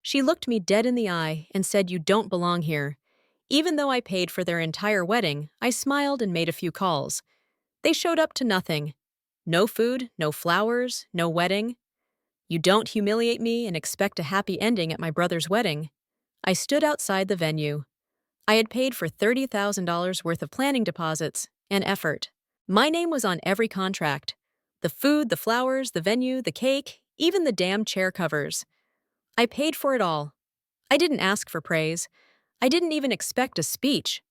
She looked me dead in the eye and said, "You don't belong here." Even though I paid for their entire wedding, I smiled and made a few calls. They showed up to nothing. No food, no flowers, no wedding. "You don't humiliate me and expect a happy ending at my brother's wedding." I stood outside the venue. I had paid for $30,000 worth of planning deposits and effort. My name was on every contract. The food, the flowers, the venue, the cake, even the damn chair covers. I paid for it all. I didn't ask for praise. I didn't even expect a speech.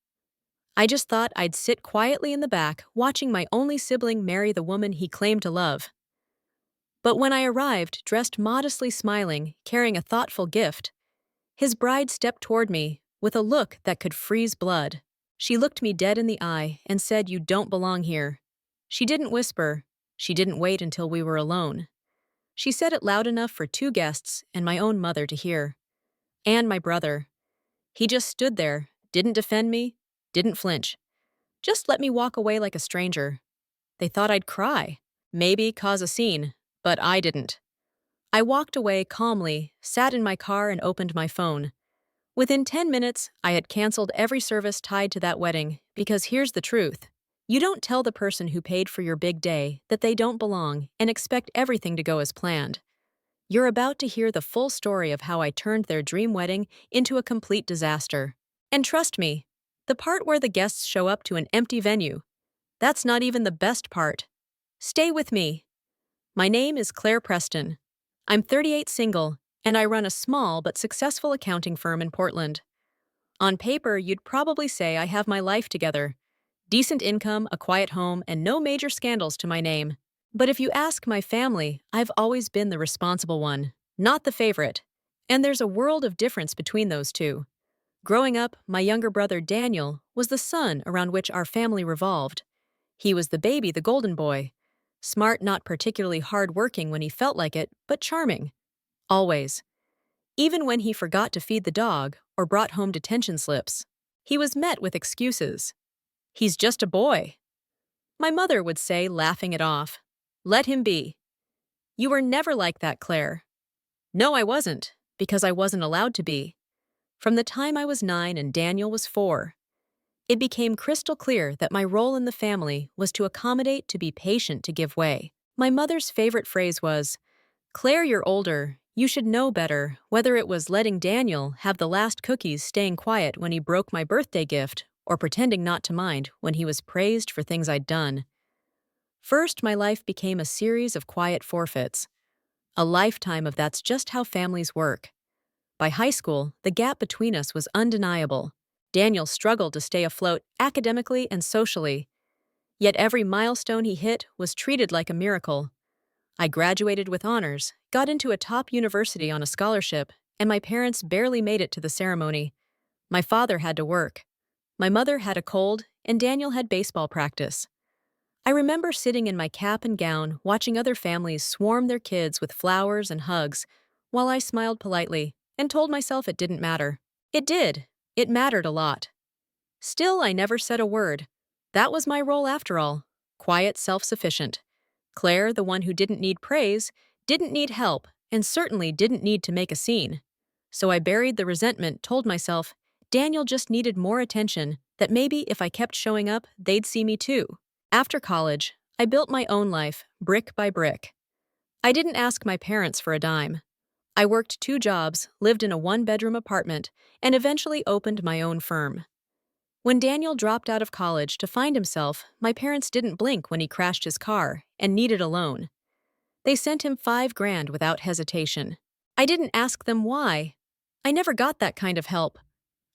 I just thought I'd sit quietly in the back, watching my only sibling marry the woman he claimed to love. But when I arrived, dressed modestly smiling, carrying a thoughtful gift, his bride stepped toward me with a look that could freeze blood. She looked me dead in the eye and said, "You don't belong here." She didn't whisper. She didn't wait until we were alone. She said it loud enough for two guests and my own mother to hear. And my brother. He just stood there, didn't defend me, didn't flinch. Just let me walk away like a stranger. They thought I'd cry, maybe cause a scene, but I didn't. I walked away calmly, sat in my car, and opened my phone. Within 10 minutes, I had canceled every service tied to that wedding, because here's the truth. You don't tell the person who paid for your big day that they don't belong and expect everything to go as planned. You're about to hear the full story of how I turned their dream wedding into a complete disaster. And trust me, the part where the guests show up to an empty venue, that's not even the best part. Stay with me. My name is Claire Preston. I'm 38, single, and I run a small but successful accounting firm in Portland. On paper, you'd probably say I have my life together. Decent income, a quiet home, and no major scandals to my name. But if you ask my family, I've always been the responsible one, not the favorite. And there's a world of difference between those two. Growing up, my younger brother Daniel was the sun around which our family revolved. He was the baby, the golden boy. Smart, not particularly hard-working when he felt like it, but charming. Always. Even when he forgot to feed the dog or brought home detention slips, he was met with excuses. "He's just a boy." My mother would say, laughing it off, "Let him be." "You were never like that, Claire." No, I wasn't, because I wasn't allowed to be. From the time I was 9 and Daniel was 4, it became crystal clear that my role in the family was to accommodate, to be patient, to give way. My mother's favorite phrase was, "Claire, you're older. You should know better," whether it was letting Daniel have the last cookies, staying quiet when he broke my birthday gift, or pretending not to mind when he was praised for things I'd done. First, my life became a series of quiet forfeits. A lifetime of "that's just how families work." By high school, the gap between us was undeniable. Daniel struggled to stay afloat academically and socially, yet every milestone he hit was treated like a miracle. I graduated with honors, got into a top university on a scholarship, and my parents barely made it to the ceremony. My father had to work. My mother had a cold, and Daniel had baseball practice. I remember sitting in my cap and gown, watching other families swarm their kids with flowers and hugs, while I smiled politely and told myself it didn't matter. It did. It mattered a lot. Still, I never said a word. That was my role after all. Quiet, self-sufficient. Claire, the one who didn't need praise, didn't need help, and certainly didn't need to make a scene. So I buried the resentment, told myself, Daniel just needed more attention, that maybe if I kept showing up, they'd see me too. After college, I built my own life, brick by brick. I didn't ask my parents for a dime. I worked 2 jobs, lived in a 1-bedroom apartment, and eventually opened my own firm. When Daniel dropped out of college to find himself, my parents didn't blink when he crashed his car and needed a loan. They sent him $5,000 without hesitation. I didn't ask them why. I never got that kind of help.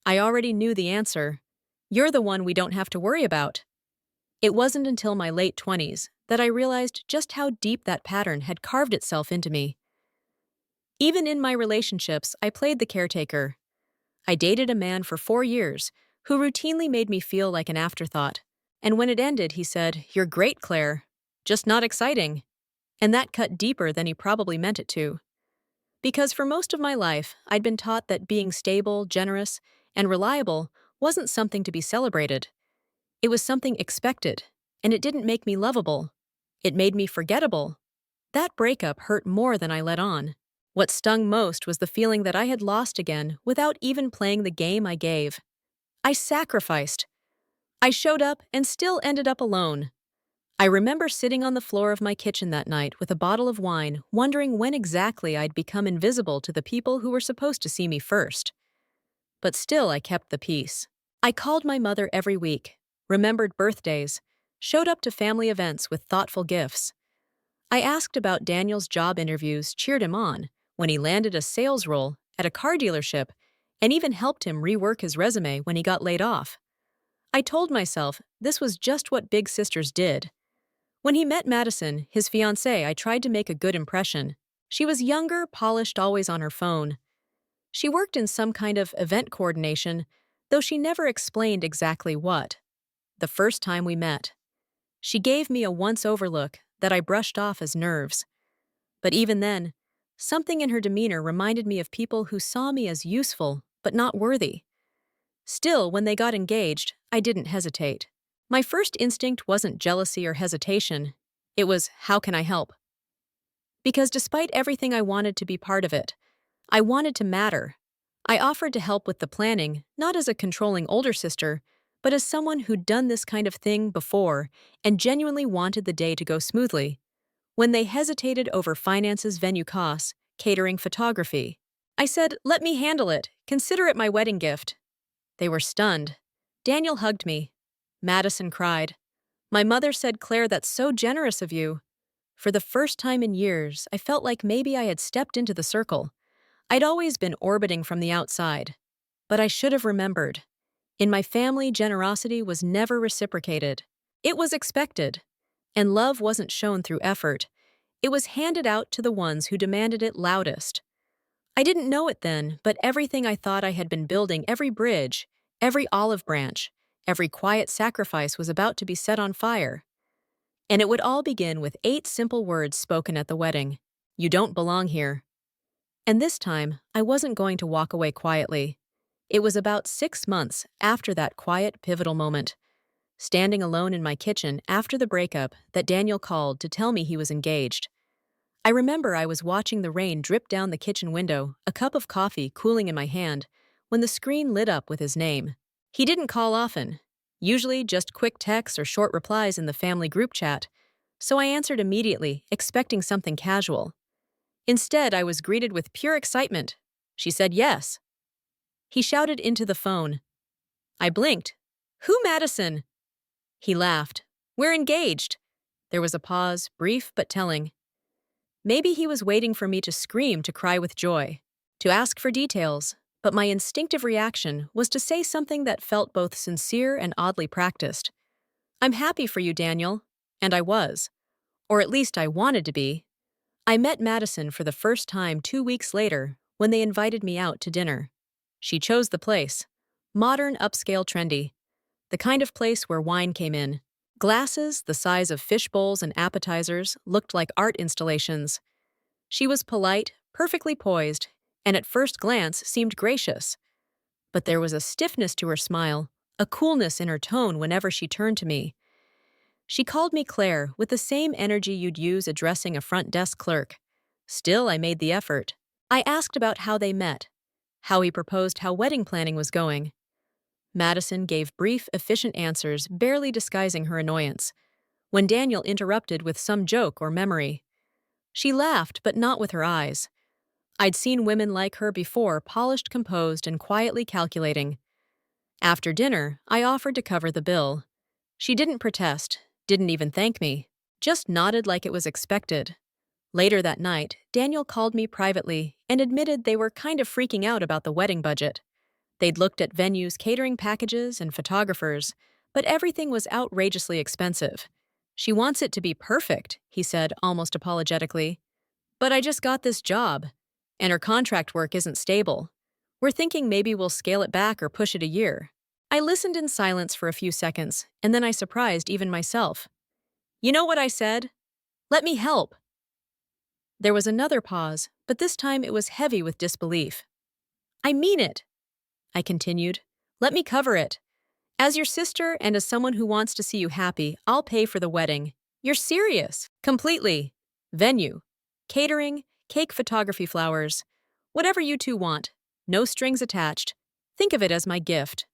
I already knew the answer. You're the one we don't have to worry about. It wasn't until my late 20s that I realized just how deep that pattern had carved itself into me. Even in my relationships, I played the caretaker. I dated a man for 4 years who routinely made me feel like an afterthought. And when it ended, he said, "You're great, Claire. Just not exciting." And that cut deeper than he probably meant it to. Because for most of my life, I'd been taught that being stable, generous, and reliable wasn't something to be celebrated. It was something expected, and it didn't make me lovable. It made me forgettable. That breakup hurt more than I let on. What stung most was the feeling that I had lost again without even playing the game I gave. I sacrificed. I showed up and still ended up alone. I remember sitting on the floor of my kitchen that night with a bottle of wine, wondering when exactly I'd become invisible to the people who were supposed to see me first. But still, I kept the peace. I called my mother every week, remembered birthdays, showed up to family events with thoughtful gifts. I asked about Daniel's job interviews, cheered him on when he landed a sales role at a car dealership, and even helped him rework his resume when he got laid off. I told myself this was just what big sisters did. When he met Madison, his fiancée, I tried to make a good impression. She was younger, polished, always on her phone. She worked in some kind of event coordination, though she never explained exactly what. The first time we met, she gave me a once-over look that I brushed off as nerves. But even then, something in her demeanor reminded me of people who saw me as useful but not worthy. Still, when they got engaged, I didn't hesitate. My first instinct wasn't jealousy or hesitation. It was, how can I help? Because despite everything I wanted to be part of it, I wanted to matter. I offered to help with the planning, not as a controlling older sister, but as someone who'd done this kind of thing before and genuinely wanted the day to go smoothly. When they hesitated over finances, venue costs, catering, photography, I said, let me handle it. Consider it my wedding gift. They were stunned. Daniel hugged me. Madison cried. My mother said, Claire, that's so generous of you. For the first time in years, I felt like maybe I had stepped into the circle. I'd always been orbiting from the outside. But I should have remembered. In my family, generosity was never reciprocated. It was expected. And love wasn't shown through effort. It was handed out to the ones who demanded it loudest. I didn't know it then, but everything I thought I had been building, every bridge, every olive branch, every quiet sacrifice was about to be set on fire. And it would all begin with 8 simple words spoken at the wedding. You don't belong here. And this time, I wasn't going to walk away quietly. It was about 6 months after that quiet, pivotal moment, standing alone in my kitchen after the breakup, that Daniel called to tell me he was engaged. I remember I was watching the rain drip down the kitchen window, a cup of coffee cooling in my hand, when the screen lit up with his name. He didn't call often, usually just quick texts or short replies in the family group chat, so I answered immediately, expecting something casual. Instead, I was greeted with pure excitement. She said yes. He shouted into the phone. I blinked. Who, Madison? He laughed. We're engaged. There was a pause, brief but telling. Maybe he was waiting for me to scream, to cry with joy, to ask for details, but my instinctive reaction was to say something that felt both sincere and oddly practiced. I'm happy for you, Daniel. And I was. Or at least I wanted to be. I met Madison for the first time 2 weeks later when they invited me out to dinner. She chose the place. Modern, upscale, trendy. The kind of place where wine came in. Glasses, the size of fish bowls and appetizers, looked like art installations. She was polite, perfectly poised, and at first glance seemed gracious. But there was a stiffness to her smile, a coolness in her tone whenever she turned to me. She called me Claire with the same energy you'd use addressing a front desk clerk. Still, I made the effort. I asked about how they met, how he proposed, how wedding planning was going. Madison gave brief, efficient answers, barely disguising her annoyance, when Daniel interrupted with some joke or memory. She laughed, but not with her eyes. I'd seen women like her before, polished, composed, and quietly calculating. After dinner, I offered to cover the bill. She didn't protest, didn't even thank me, just nodded like it was expected. Later that night, Daniel called me privately and admitted they were kind of freaking out about the wedding budget. They'd looked at venues, catering packages, and photographers, but everything was outrageously expensive. She wants it to be perfect, he said, almost apologetically. But I just got this job, and her contract work isn't stable. We're thinking maybe we'll scale it back or push it a year. I listened in silence for a few seconds, and then I surprised even myself. You know what I said? Let me help. There was another pause, but this time it was heavy with disbelief. I mean it, I continued. Let me cover it. As your sister and as someone who wants to see you happy, I'll pay for the wedding. You're serious? Completely. Venue, catering, cake, photography, flowers. Whatever you two want. No strings attached. Think of it as my gift.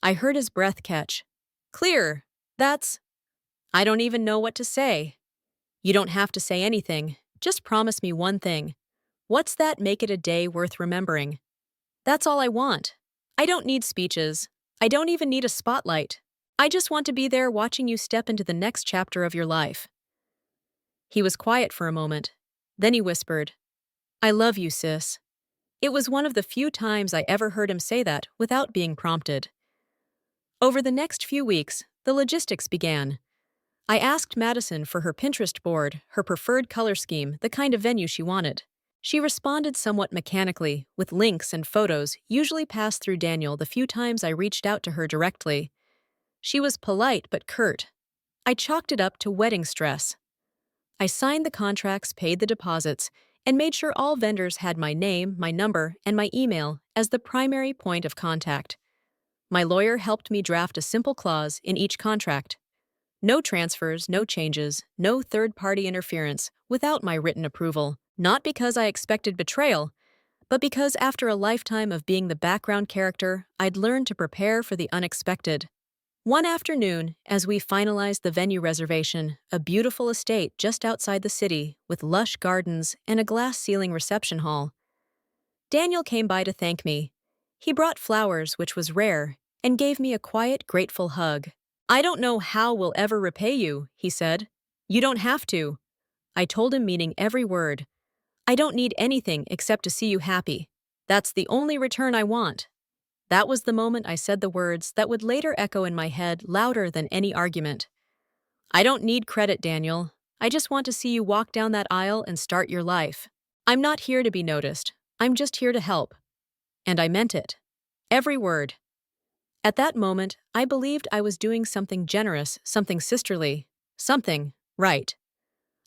I heard his breath catch. Clear. That's. I don't even know what to say. You don't have to say anything. Just promise me one thing. What's that? Make it a day worth remembering. That's all I want. I don't need speeches. I don't even need a spotlight. I just want to be there watching you step into the next chapter of your life. He was quiet for a moment. Then he whispered, I love you, sis. It was one of the few times I ever heard him say that without being prompted. Over the next few weeks, the logistics began. I asked Madison for her Pinterest board, her preferred color scheme, the kind of venue she wanted. She responded somewhat mechanically, with links and photos usually passed through Daniel the few times I reached out to her directly. She was polite but curt. I chalked it up to wedding stress. I signed the contracts, paid the deposits, and made sure all vendors had my name, my number, and my email as the primary point of contact. My lawyer helped me draft a simple clause in each contract. No transfers, no changes, no third-party interference without my written approval. Not because I expected betrayal, but because after a lifetime of being the background character, I'd learned to prepare for the unexpected. One afternoon, as we finalized the venue reservation, a beautiful estate just outside the city with lush gardens and a glass-ceiling reception hall, Daniel came by to thank me. He brought flowers, which was rare, and gave me a quiet, grateful hug. I don't know how we'll ever repay you, he said. You don't have to. I told him, meaning every word. I don't need anything except to see you happy. That's the only return I want. That was the moment I said the words that would later echo in my head louder than any argument. I don't need credit, Daniel. I just want to see you walk down that aisle and start your life. I'm not here to be noticed. I'm just here to help. And I meant it. Every word. At that moment, I believed I was doing something generous, something sisterly, something right.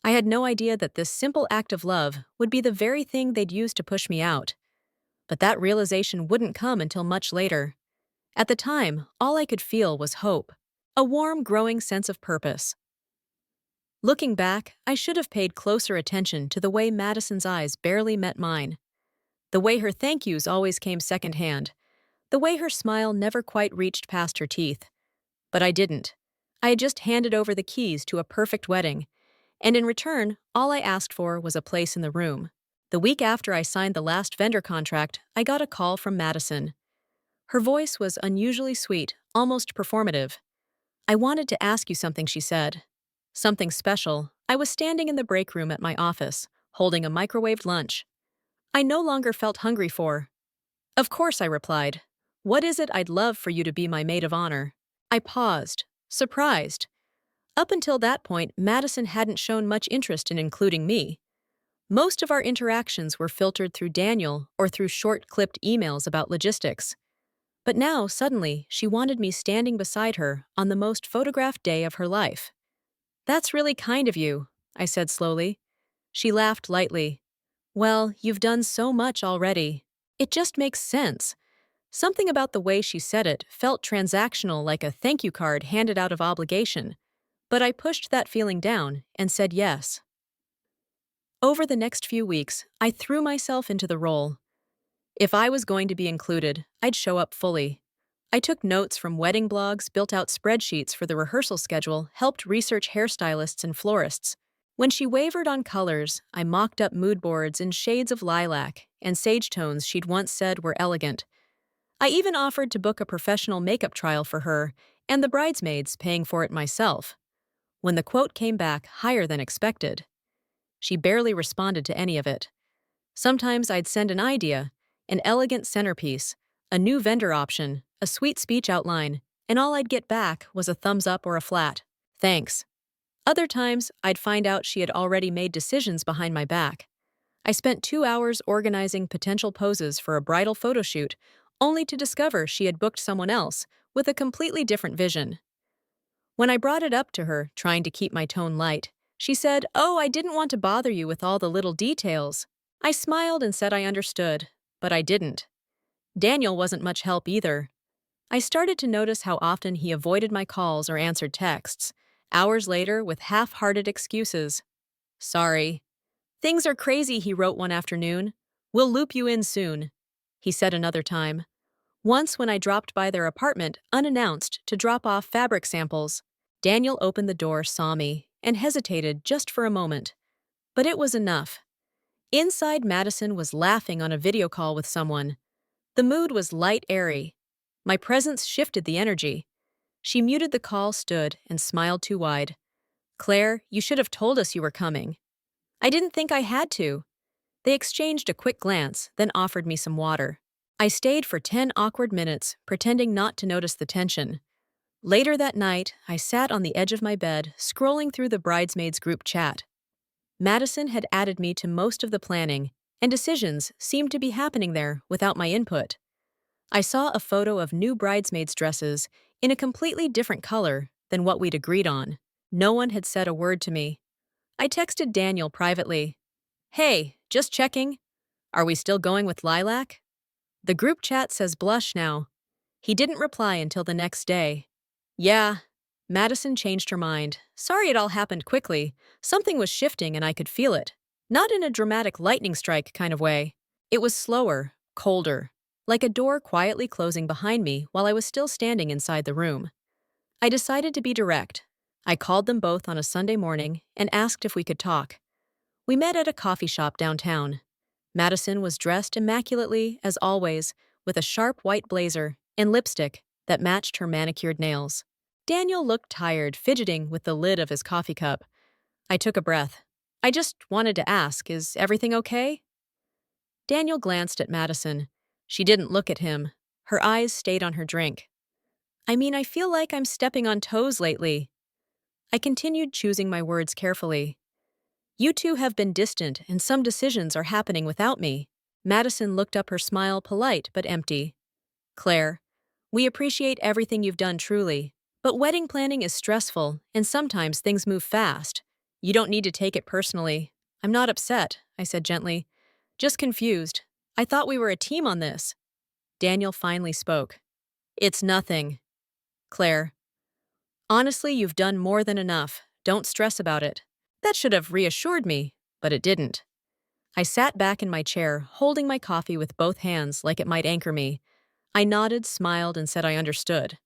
I had no idea that this simple act of love would be the very thing they'd use to push me out. But that realization wouldn't come until much later. At the time, all I could feel was hope, a warm, growing sense of purpose. Looking back, I should have paid closer attention to the way Madison's eyes barely met mine, the way her thank yous always came secondhand, the way her smile never quite reached past her teeth. But I didn't. I had just handed over the keys to a perfect wedding, and in return, all I asked for was a place in the room. The week after I signed the last vendor contract, I got a call from Madison. Her voice was unusually sweet, almost performative. I wanted to ask you something, she said. Something special. I was standing in the break room at my office, holding a microwaved lunch. I no longer felt hungry for. Of course, I replied. What is it? I'd love for you to be my maid of honor. I paused, surprised. Up until that point, Madison hadn't shown much interest in including me. Most of our interactions were filtered through Daniel or through short-clipped emails about logistics. But now, suddenly, she wanted me standing beside her on the most photographed day of her life. That's really kind of you, I said slowly. She laughed lightly. Well, you've done so much already. It just makes sense. Something about the way she said it felt transactional, like a thank you card handed out of obligation. But I pushed that feeling down and said yes. Over the next few weeks, I threw myself into the role. If I was going to be included, I'd show up fully. I took notes from wedding blogs, built out spreadsheets for the rehearsal schedule, helped research hairstylists and florists. When she wavered on colors, I mocked up mood boards in shades of lilac and sage tones she'd once said were elegant. I even offered to book a professional makeup trial for her and the bridesmaids, paying for it myself. When the quote came back higher than expected, she barely responded to any of it. Sometimes I'd send an idea, an elegant centerpiece, a new vendor option, a sweet speech outline, and all I'd get back was a thumbs up or a flat thanks. Other times, I'd find out she had already made decisions behind my back. I spent 2 hours organizing potential poses for a bridal photo shoot, only to discover she had booked someone else with a completely different vision. When I brought it up to her, trying to keep my tone light, she said, "Oh, I didn't want to bother you with all the little details." I smiled and said I understood, but I didn't. Daniel wasn't much help either. I started to notice how often he avoided my calls or answered texts, hours later with half-hearted excuses. Sorry. Things are crazy, he wrote one afternoon. We'll loop you in soon, he said another time. Once, when I dropped by their apartment unannounced to drop off fabric samples, Daniel opened the door, saw me, and hesitated just for a moment. But it was enough. Inside, Madison was laughing on a video call with someone. The mood was light, airy. My presence shifted the energy. She muted the call, stood, and smiled too wide. Claire, you should have told us you were coming. I didn't think I had to. They exchanged a quick glance, then offered me some water. I stayed for 10 awkward minutes, pretending not to notice the tension. Later that night, I sat on the edge of my bed, scrolling through the bridesmaids group chat. Madison had added me to most of the planning, and decisions seemed to be happening there without my input. I saw a photo of new bridesmaids' dresses in a completely different color than what we'd agreed on. No one had said a word to me. I texted Daniel privately. Hey, just checking. Are we still going with lilac? The group chat says blush now. He didn't reply until the next day. Yeah. Madison changed her mind. Sorry it all happened quickly. Something was shifting and I could feel it. Not in a dramatic lightning strike kind of way. It was slower, colder, like a door quietly closing behind me while I was still standing inside the room. I decided to be direct. I called them both on a Sunday morning and asked if we could talk. We met at a coffee shop downtown. Madison was dressed immaculately, as always, with a sharp white blazer and lipstick that matched her manicured nails. Daniel looked tired, fidgeting with the lid of his coffee cup. I took a breath. I just wanted to ask, is everything okay? Daniel glanced at Madison. She didn't look at him. Her eyes stayed on her drink. I feel like I'm stepping on toes lately. I continued, choosing my words carefully. You two have been distant, and some decisions are happening without me. Madison looked up, her smile polite but empty. Claire, we appreciate everything you've done, truly. But wedding planning is stressful, and sometimes things move fast. You don't need to take it personally. I'm not upset, I said gently. Just confused. I thought we were a team on this. Daniel finally spoke. It's nothing. Claire, honestly, you've done more than enough. Don't stress about it. That should have reassured me, but it didn't. I sat back in my chair, holding my coffee with both hands like it might anchor me. I nodded, smiled, and said I understood.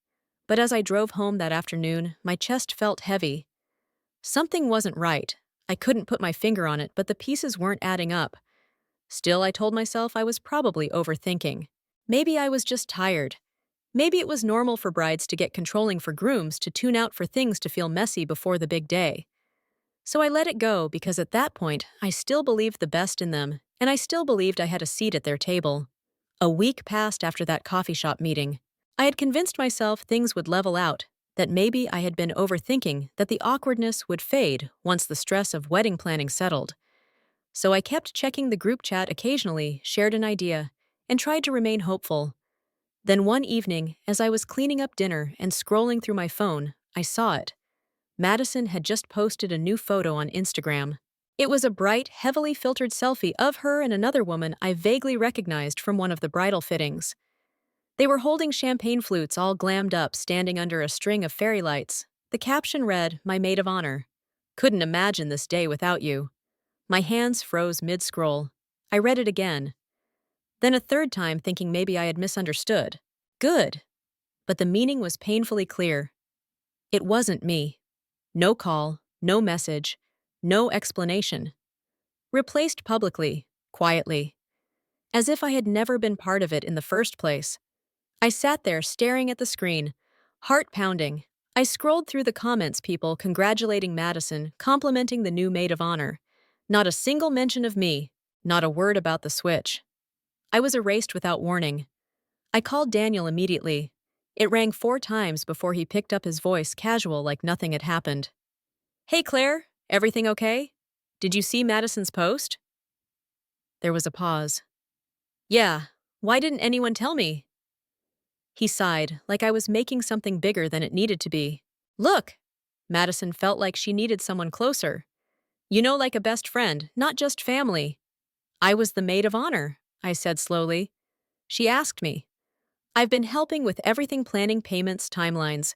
But as I drove home that afternoon, my chest felt heavy. Something wasn't right. I couldn't put my finger on it, but the pieces weren't adding up. Still, I told myself I was probably overthinking. Maybe I was just tired. Maybe it was normal for brides to get controlling, for grooms to tune out, for things to feel messy before the big day. So I let it go because at that point, I still believed the best in them, and I still believed I had a seat at their table. A week passed after that coffee shop meeting. I had convinced myself things would level out, that maybe I had been overthinking, that the awkwardness would fade once the stress of wedding planning settled. So I kept checking the group chat occasionally, shared an idea, and tried to remain hopeful. Then one evening, as I was cleaning up dinner and scrolling through my phone, I saw it. Madison had just posted a new photo on Instagram. It was a bright, heavily filtered selfie of her and another woman I vaguely recognized from one of the bridal fittings. They were holding champagne flutes, all glammed up, standing under a string of fairy lights. The caption read, "My maid of honor. Couldn't imagine this day without you." My hands froze mid-scroll. I read it again. Then a third time, thinking maybe I had misunderstood. Good. But the meaning was painfully clear. It wasn't me. No call, no message, no explanation. Replaced publicly, quietly, as if I had never been part of it in the first place. I sat there staring at the screen, heart pounding. I scrolled through the comments, people congratulating Madison, complimenting the new maid of honor. Not a single mention of me, not a word about the switch. I was erased without warning. I called Daniel immediately. It rang 4 times before he picked up, his voice casual, like nothing had happened. Hey Claire, everything okay? Did you see Madison's post? There was a pause. Yeah, why didn't anyone tell me? He sighed, like I was making something bigger than it needed to be. Look! Madison felt like she needed someone closer. You know, like a best friend, not just family. I was the maid of honor, I said slowly. She asked me. I've been helping with everything, planning, payments, timelines.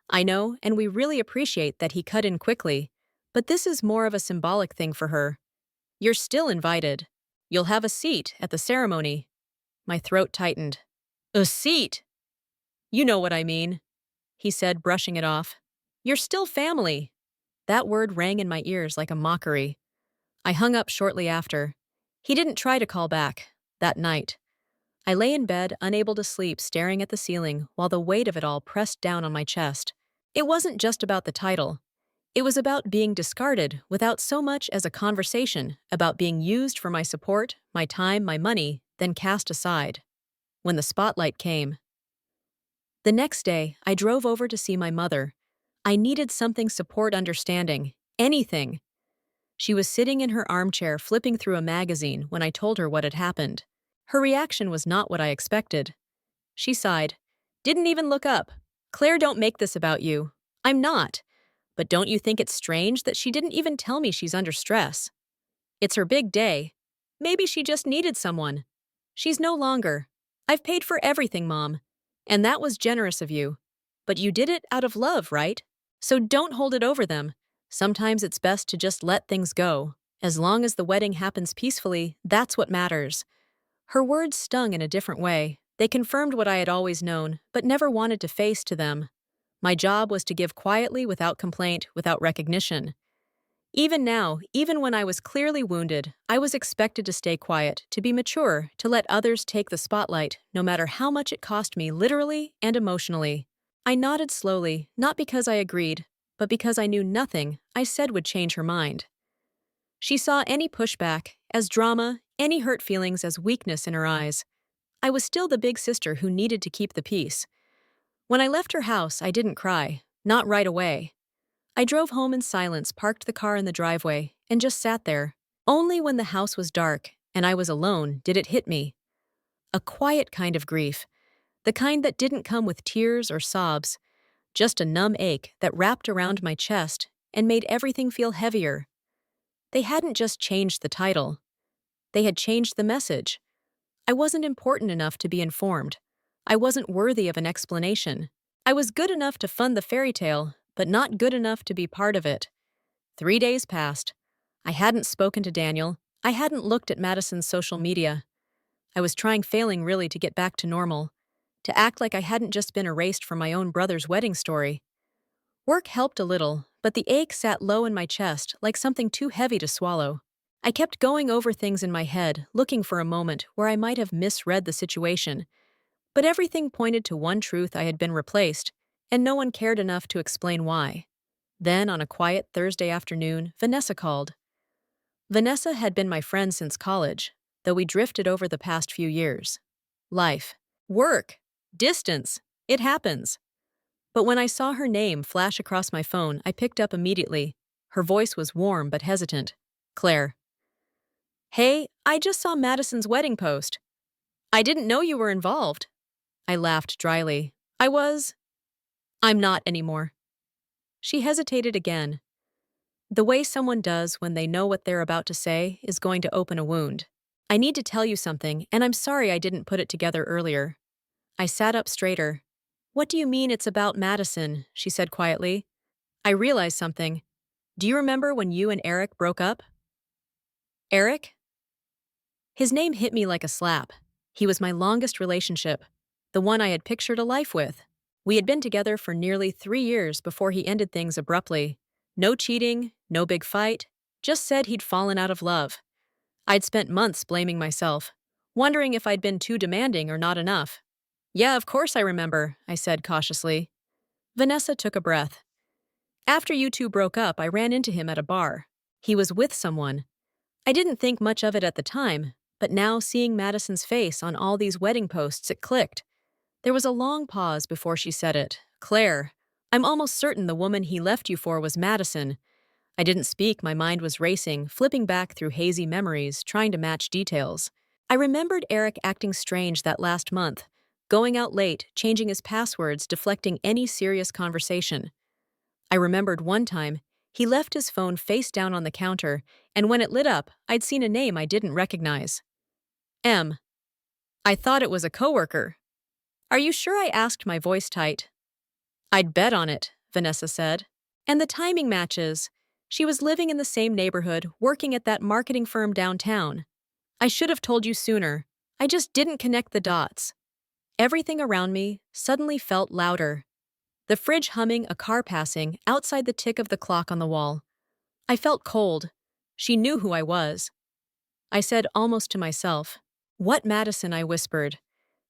I know, and we really appreciate that, he cut in quickly. But this is more of a symbolic thing for her. You're still invited. You'll have a seat at the ceremony. My throat tightened. A seat? You know what I mean, he said, brushing it off. You're still family. That word rang in my ears like a mockery. I hung up shortly after. He didn't try to call back. That night, I lay in bed, unable to sleep, staring at the ceiling while the weight of it all pressed down on my chest. It wasn't just about the title. It was about being discarded without so much as a conversation, about being used for my support, my time, my money, then cast aside. When the spotlight came. The next day, I drove over to see my mother. I needed something support, understanding, anything. She was sitting in her armchair flipping through a magazine when I told her what had happened. Her reaction was not what I expected. She sighed. Didn't even look up. Claire, don't make this about you. I'm not. But don't you think it's strange that she didn't even tell me she's under stress? It's her big day. Maybe she just needed someone. She's no longer. I've paid for everything, Mom. And that was generous of you. But you did it out of love, right? So don't hold it over them. Sometimes it's best to just let things go. As long as the wedding happens peacefully, that's what matters. Her words stung in a different way. They confirmed what I had always known, but never wanted to face to them. My job was to give quietly, without complaint, without recognition. Even now, even when I was clearly wounded, I was expected to stay quiet, to be mature, to let others take the spotlight, no matter how much it cost me literally and emotionally. I nodded slowly, not because I agreed, but because I knew nothing I said would change her mind. She saw any pushback as drama, any hurt feelings as weakness in her eyes. I was still the big sister who needed to keep the peace. When I left her house, I didn't cry, not right away. I drove home in silence, parked the car in the driveway, and just sat there. Only when the house was dark and I was alone did it hit me. A quiet kind of grief, the kind that didn't come with tears or sobs, just a numb ache that wrapped around my chest and made everything feel heavier. They hadn't just changed the title. They had changed the message. I wasn't important enough to be informed. I wasn't worthy of an explanation. I was good enough to fund the fairy tale, but not good enough to be part of it. 3 days passed. I hadn't spoken to Daniel. I hadn't looked at Madison's social media. I was failing really to get back to normal, to act like I hadn't just been erased from my own brother's wedding story. Work helped a little, but the ache sat low in my chest like something too heavy to swallow. I kept going over things in my head, looking for a moment where I might have misread the situation. But everything pointed to one truth: I had been replaced, and no one cared enough to explain why. Then, on a quiet Thursday afternoon, Vanessa called. Vanessa had been my friend since college, though we drifted over the past few years. Life, work, distance, it happens. But when I saw her name flash across my phone, I picked up immediately. Her voice was warm but hesitant. Claire. Hey, I just saw Madison's wedding post. I didn't know you were involved. I laughed dryly. I'm not anymore. She hesitated again. The way someone does when they know what they're about to say is going to open a wound. I need to tell you something, and I'm sorry I didn't put it together earlier. I sat up straighter. What do you mean it's about Madison? She said quietly. I realized something. Do you remember when you and Eric broke up? Eric? His name hit me like a slap. He was my longest relationship, the one I had pictured a life with. We had been together for nearly 3 years before he ended things abruptly. No cheating, no big fight, just said he'd fallen out of love. I'd spent months blaming myself, wondering if I'd been too demanding or not enough. Yeah, of course I remember, I said cautiously. Vanessa took a breath. After you two broke up, I ran into him at a bar. He was with someone. I didn't think much of it at the time, but now seeing Madison's face on all these wedding posts, it clicked. There was a long pause before she said it. Claire, I'm almost certain the woman he left you for was Madison. I didn't speak, my mind was racing, flipping back through hazy memories, trying to match details. I remembered Eric acting strange that last month, going out late, changing his passwords, deflecting any serious conversation. I remembered one time, he left his phone face down on the counter, and when it lit up, I'd seen a name I didn't recognize. M. I thought it was a coworker. Are you sure? I asked, my voice tight. I'd bet on it, Vanessa said. And the timing matches. She was living in the same neighborhood, working at that marketing firm downtown. I should have told you sooner. I just didn't connect the dots. Everything around me suddenly felt louder. The fridge humming, a car passing, outside the tick of the clock on the wall. I felt cold. She knew who I was. I said almost to myself, "What Madison?" I whispered.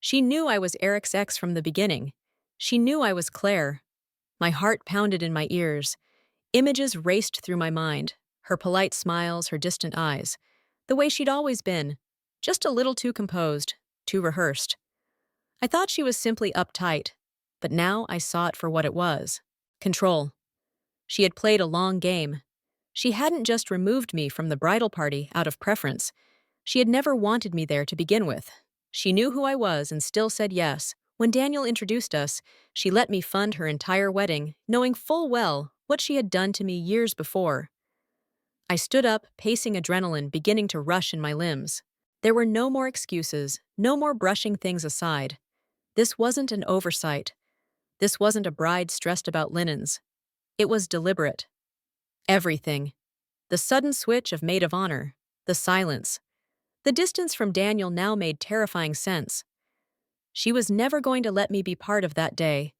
She knew I was Eric's ex from the beginning. She knew I was Claire. My heart pounded in my ears. Images raced through my mind. Her polite smiles, her distant eyes. The way she'd always been. Just a little too composed, too rehearsed. I thought she was simply uptight, but now I saw it for what it was. Control. She had played a long game. She hadn't just removed me from the bridal party out of preference. She had never wanted me there to begin with. She knew who I was and still said yes. When Daniel introduced us, she let me fund her entire wedding, knowing full well what she had done to me years before. I stood up, pacing, adrenaline beginning to rush in my limbs. There were no more excuses, no more brushing things aside. This wasn't an oversight. This wasn't a bride stressed about linens. It was deliberate. Everything. The sudden switch of maid of honor. The silence. The distance from Daniel now made terrifying sense. She was never going to let me be part of that day.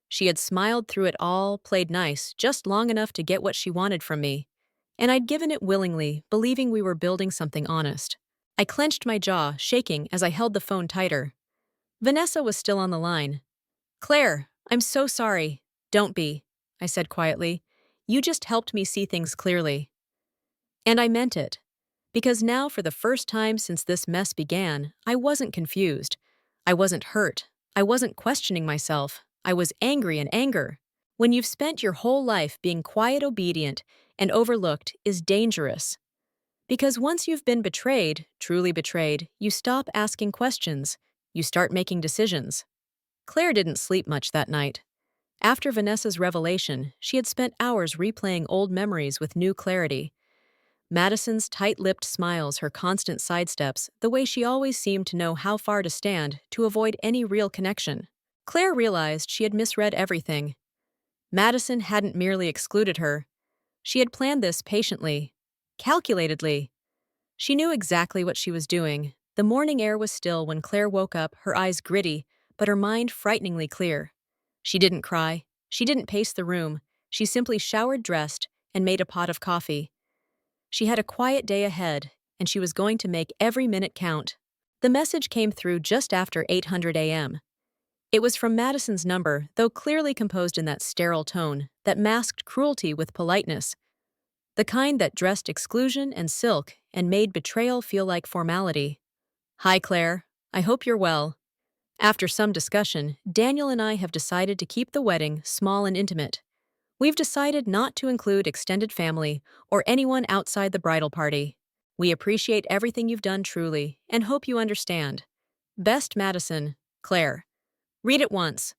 She had smiled through it all, played nice, just long enough to get what she wanted from me. And I'd given it willingly, believing we were building something honest. I clenched my jaw, shaking as I held the phone tighter. Vanessa was still on the line. "Claire, I'm so sorry." "Don't be," I said quietly. "You just helped me see things clearly." And I meant it. Because now, for the first time since this mess began, I wasn't confused. I wasn't hurt. I wasn't questioning myself. I was angry, and anger, when you've spent your whole life being quiet, obedient, and overlooked, is dangerous. Because once you've been betrayed, truly betrayed, you stop asking questions. You start making decisions. Claire didn't sleep much that night. After Vanessa's revelation, she had spent hours replaying old memories with new clarity. Madison's tight-lipped smiles, her constant sidesteps, the way she always seemed to know how far to stand to avoid any real connection. Claire realized she had misread everything. Madison hadn't merely excluded her. She had planned this patiently, calculatedly. She knew exactly what she was doing. The morning air was still when Claire woke up, her eyes gritty, but her mind frighteningly clear. She didn't cry. She didn't pace the room. She simply showered, dressed, and made a pot of coffee. She had a quiet day ahead, and she was going to make every minute count. The message came through just after 800 a.m. It was from Madison's number, though clearly composed in that sterile tone that masked cruelty with politeness. The kind that dressed exclusion and silk and made betrayal feel like formality. "Hi, Claire. I hope you're well. After some discussion, Daniel and I have decided to keep the wedding small and intimate. We've decided not to include extended family or anyone outside the bridal party. We appreciate everything you've done truly and hope you understand. Best, Madison, Claire." Read it once.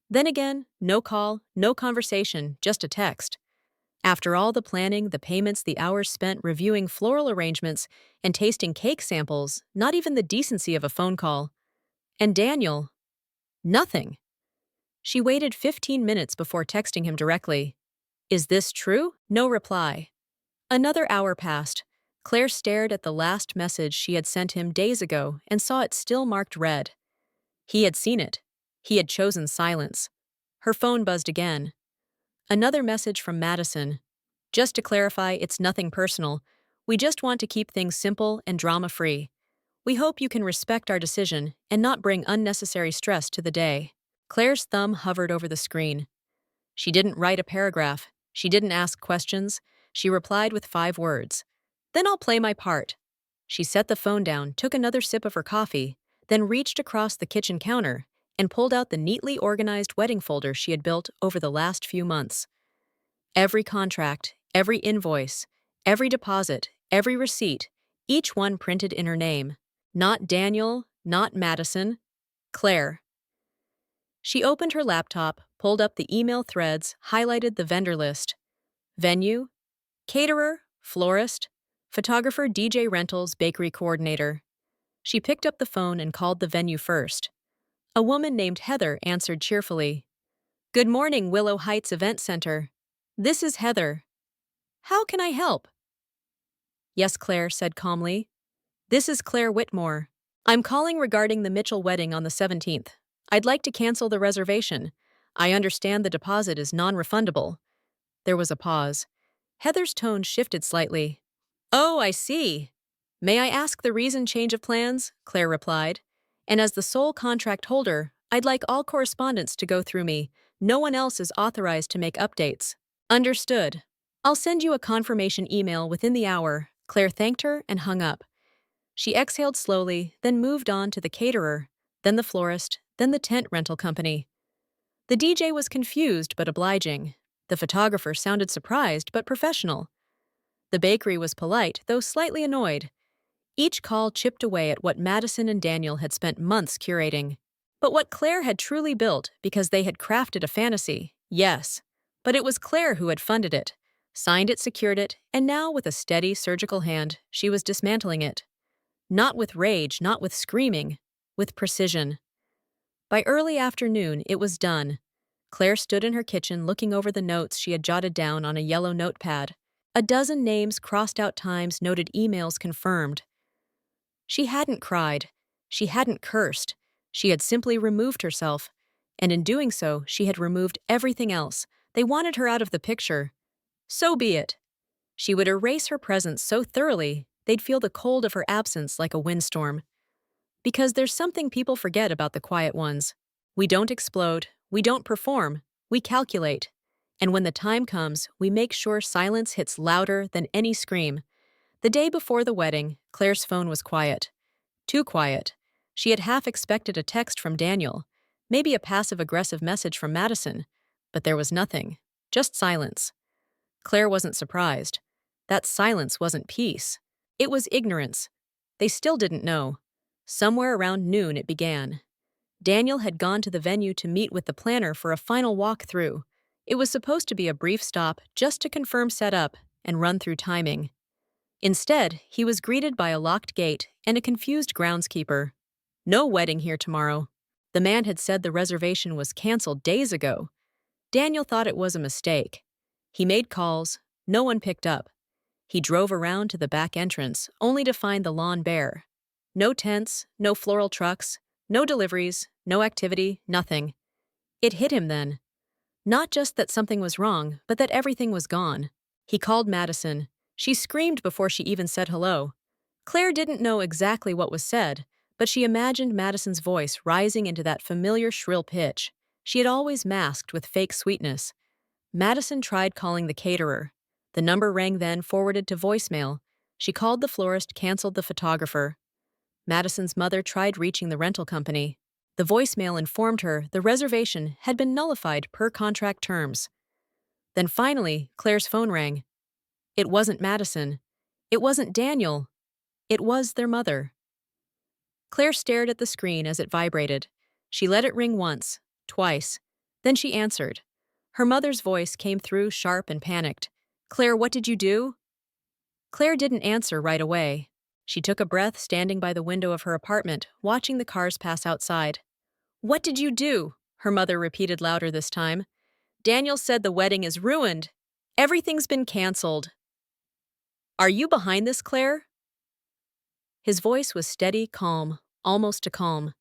Then again, no call, no conversation, just a text. After all the planning, the payments, the hours spent reviewing floral arrangements and tasting cake samples, not even the decency of a phone call. And Daniel? Nothing. She waited 15 minutes before texting him directly. "Is this true?" No reply. Another hour passed. Claire stared at the last message she had sent him days ago and saw it still marked red. He had seen it. He had chosen silence. Her phone buzzed again. Another message from Madison. "Just to clarify, it's nothing personal. We just want to keep things simple and drama-free. We hope you can respect our decision and not bring unnecessary stress to the day." Claire's thumb hovered over the screen. She didn't write a paragraph. She didn't ask questions. She replied with 5 words. "Then I'll play my part." She set the phone down, took another sip of her coffee, then reached across the kitchen counter and pulled out the neatly organized wedding folder she had built over the last few months. Every contract, every invoice, every deposit, every receipt, each one printed in her name. Not Daniel, not Madison, Claire. She opened her laptop, pulled up the email threads, highlighted the vendor list. Venue, caterer, florist, photographer, DJ rentals, bakery coordinator. She picked up the phone and called the venue first. A woman named Heather answered cheerfully. "Good morning, Willow Heights Event Center. This is Heather." How can I help? Yes, Claire said calmly. This is Claire Whitmore. I'm calling regarding the Mitchell wedding on the 17th. I'd like to cancel the reservation. I understand the deposit is non-refundable. There was a pause. Heather's tone shifted slightly. Oh, I see. May I ask the reason change of plans? Claire replied. And as the sole contract holder, I'd like all correspondence to go through me. No one else is authorized to make updates. Understood. I'll send you a confirmation email within the hour. Claire thanked her and hung up. She exhaled slowly, then moved on to the caterer, then the florist, then the tent rental company. The DJ was confused but obliging. The photographer sounded surprised but professional. The bakery was polite, though slightly annoyed. Each call chipped away at what Madison and Daniel had spent months curating. But what Claire had truly built, because they had crafted a fantasy, yes. But it was Claire who had funded it, signed it, secured it, and now with a steady, surgical hand, she was dismantling it. Not with rage, not with screaming, with precision. By early afternoon, it was done. Claire stood in her kitchen looking over the notes she had jotted down on a yellow notepad. A dozen names crossed out, times noted, emails confirmed. She hadn't cried. She hadn't cursed. She had simply removed herself. And in doing so, she had removed everything else. They wanted her out of the picture. So be it. She would erase her presence so thoroughly, they'd feel the cold of her absence like a windstorm. Because there's something people forget about the quiet ones. We don't explode. We don't perform. We calculate. And when the time comes, we make sure silence hits louder than any scream. The day before the wedding, Claire's phone was quiet. Too quiet. She had half expected a text from Daniel, maybe a passive-aggressive message from Madison, but there was nothing, just silence. Claire wasn't surprised. That silence wasn't peace. It was ignorance. They still didn't know. Somewhere around noon it began. Daniel had gone to the venue to meet with the planner for a final walk-through. It was supposed to be a brief stop just to confirm setup and run through timing. Instead, he was greeted by a locked gate and a confused groundskeeper. No wedding here tomorrow. The man had said the reservation was canceled days ago. Daniel thought it was a mistake. He made calls. No one picked up. He drove around to the back entrance, only to find the lawn bare. No tents, no floral trucks, no deliveries, no activity, nothing. It hit him then. Not just that something was wrong, but that everything was gone. He called Madison. She screamed before she even said hello. Claire didn't know exactly what was said, but she imagined Madison's voice rising into that familiar shrill pitch she had always masked with fake sweetness. Madison tried calling the caterer. The number rang, then forwarded to voicemail. She called the florist, canceled the photographer. Madison's mother tried reaching the rental company. The voicemail informed her the reservation had been nullified per contract terms. Then finally, Claire's phone rang. It wasn't Madison. It wasn't Daniel. It was their mother. Claire stared at the screen as it vibrated. She let it ring once, twice. Then she answered. Her mother's voice came through, sharp and panicked. Claire, what did you do? Claire didn't answer right away. She took a breath, standing by the window of her apartment, watching the cars pass outside. What did you do? Her mother repeated louder this time. Daniel said the wedding is ruined. Everything's been canceled. Are you behind this, Claire? His voice was steady, calm, almost a calm.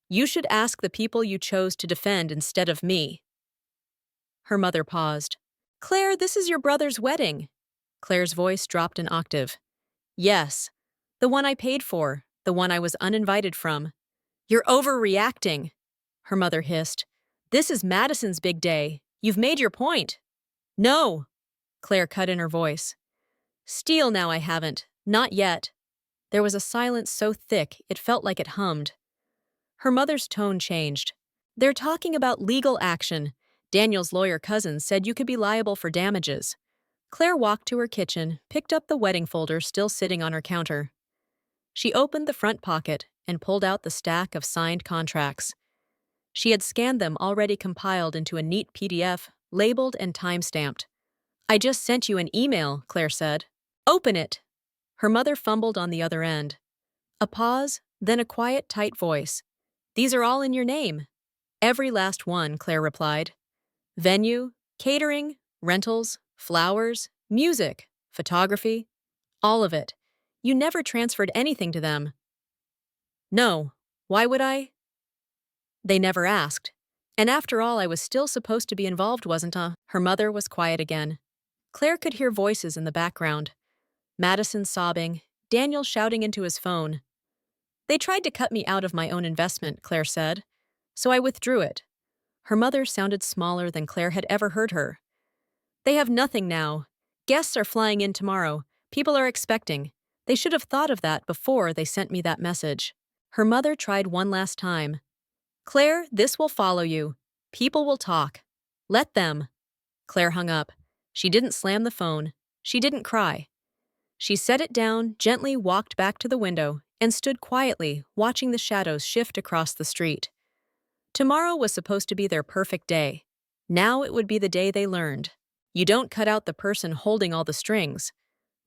You should ask the people you chose to defend instead of me. Her mother paused. Claire, this is your brother's wedding. Claire's voice dropped an octave. Yes, the one I paid for, the one I was uninvited from. You're overreacting, her mother hissed. This is Madison's big day. You've made your point. No, Claire cut in her voice. Steal now, I haven't. Not yet. There was a silence so thick it felt like it hummed. Her mother's tone changed. They're talking about legal action. Daniel's lawyer cousin said you could be liable for damages. Claire walked to her kitchen, picked up the wedding folder still sitting on her counter. She opened the front pocket and pulled out the stack of signed contracts. She had scanned them, already compiled into a neat PDF, labeled and time-stamped. I just sent you an email, Claire said. Open it. Her mother fumbled on the other end. A pause, then a quiet, tight voice. These are all in your name. Every last one, Claire replied. Venue, catering, rentals, flowers, music, photography, all of it. You never transferred anything to them. No. Why would I? They never asked. And after all, I was still supposed to be involved, wasn't I? Her mother was quiet again. Claire could hear voices in the background. Madison sobbing, Daniel shouting into his phone. They tried to cut me out of my own investment, Claire said. So I withdrew it. Her mother sounded smaller than Claire had ever heard her. They have nothing now. Guests are flying in tomorrow. People are expecting. They should have thought of that before they sent me that message. Her mother tried one last time. Claire, this will follow you. People will talk. Let them. Claire hung up. She didn't slam the phone. She didn't cry. She set it down, gently walked back to the window, and stood quietly, watching the shadows shift across the street. Tomorrow was supposed to be their perfect day. Now it would be the day they learned. You don't cut out the person holding all the strings.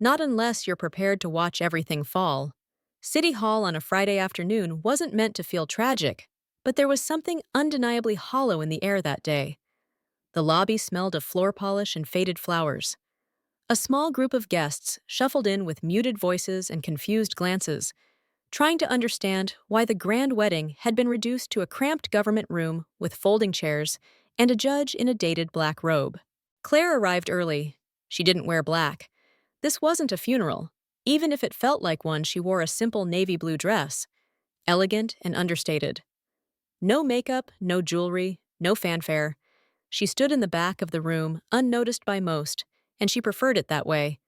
Not unless you're prepared to watch everything fall. City Hall on a Friday afternoon wasn't meant to feel tragic, but there was something undeniably hollow in the air that day. The lobby smelled of floor polish and faded flowers. A small group of guests shuffled in with muted voices and confused glances, trying to understand why the grand wedding had been reduced to a cramped government room with folding chairs and a judge in a dated black robe. Claire arrived early. She didn't wear black. This wasn't a funeral. Even if it felt like one, she wore a simple navy blue dress, elegant and understated. No makeup, no jewelry, no fanfare. She stood in the back of the room, unnoticed by most, and she preferred it that way.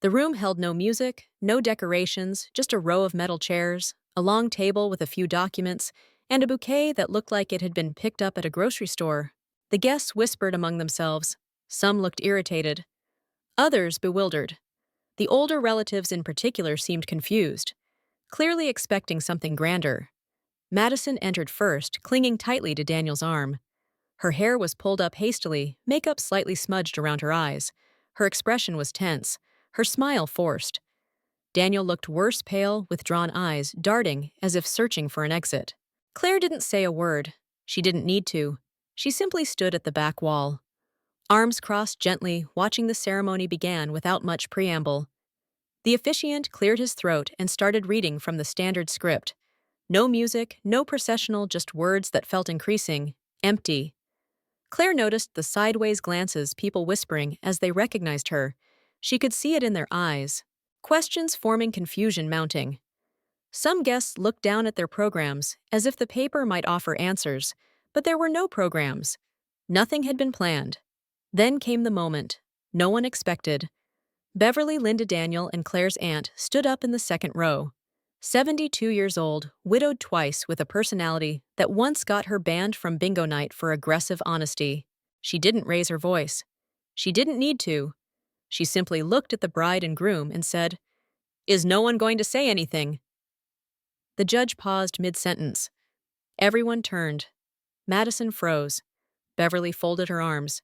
The room held no music, no decorations, just a row of metal chairs, a long table with a few documents, and a bouquet that looked like it had been picked up at a grocery store. The guests whispered among themselves. Some looked irritated. Others bewildered. The older relatives in particular seemed confused, clearly expecting something grander. Madison entered first, clinging tightly to Daniel's arm. Her hair was pulled up hastily, makeup slightly smudged around her eyes. Her expression was tense, her smile forced. Daniel looked worse, pale, withdrawn eyes, darting as if searching for an exit. Claire didn't say a word. She didn't need to. She simply stood at the back wall. Arms crossed gently, watching the ceremony begin without much preamble. The officiant cleared his throat and started reading from the standard script. No music, no processional, just words that felt increasing, empty. Claire noticed the sideways glances, people whispering as they recognized her. She could see it in their eyes. Questions forming, confusion mounting. Some guests looked down at their programs, as if the paper might offer answers, but there were no programs. Nothing had been planned. Then came the moment. No one expected. Beverly, Linda, Daniel, and Claire's aunt stood up in the second row. 72 years old, widowed twice with a personality that once got her banned from bingo night for aggressive honesty. She didn't raise her voice. She didn't need to. She simply looked at the bride and groom and said, "Is no one going to say anything?" The judge paused mid-sentence. Everyone turned. Madison froze. Beverly folded her arms.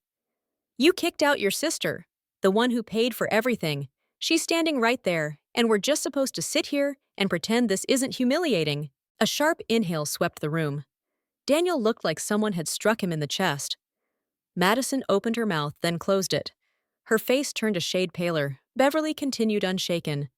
"You kicked out your sister, the one who paid for everything. She's standing right there, and we're just supposed to sit here and pretend this isn't humiliating." A sharp inhale swept the room. Daniel looked like someone had struck him in the chest. Madison opened her mouth, then closed it. Her face turned a shade paler. Beverly continued unshaken.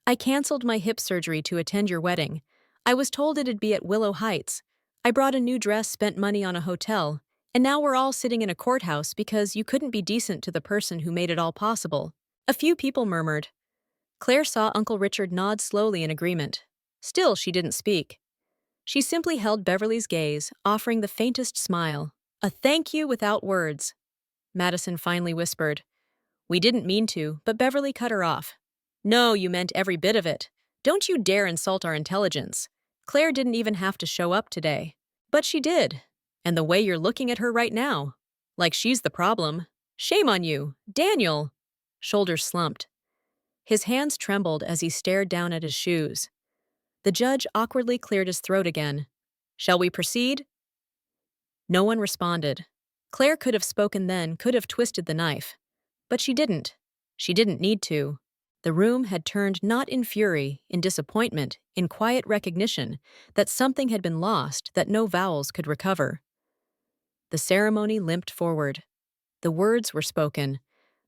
"I canceled my hip surgery to attend your wedding. I was told it'd be at Willow Heights. I brought a new dress, spent money on a hotel, and now we're all sitting in a courthouse because you couldn't be decent to the person who made it all possible." A few people murmured. Claire saw Uncle Richard nod slowly in agreement. Still, she didn't speak. She simply held Beverly's gaze, offering the faintest smile. "A thank you without words," Madison finally whispered. "We didn't mean to," but Beverly cut her off. "No, you meant every bit of it. Don't you dare insult our intelligence. Claire didn't even have to show up today." "But she did. And the way you're looking at her right now. Like she's the problem. Shame on you, Daniel." Shoulders slumped. His hands trembled as he stared down at his shoes. The judge awkwardly cleared his throat again. "Shall we proceed?" No one responded. Claire could have spoken then, could have twisted the knife. But she didn't. She didn't need to. The room had turned not in fury, in disappointment, in quiet recognition that something had been lost that no vowels could recover. The ceremony limped forward. The words were spoken.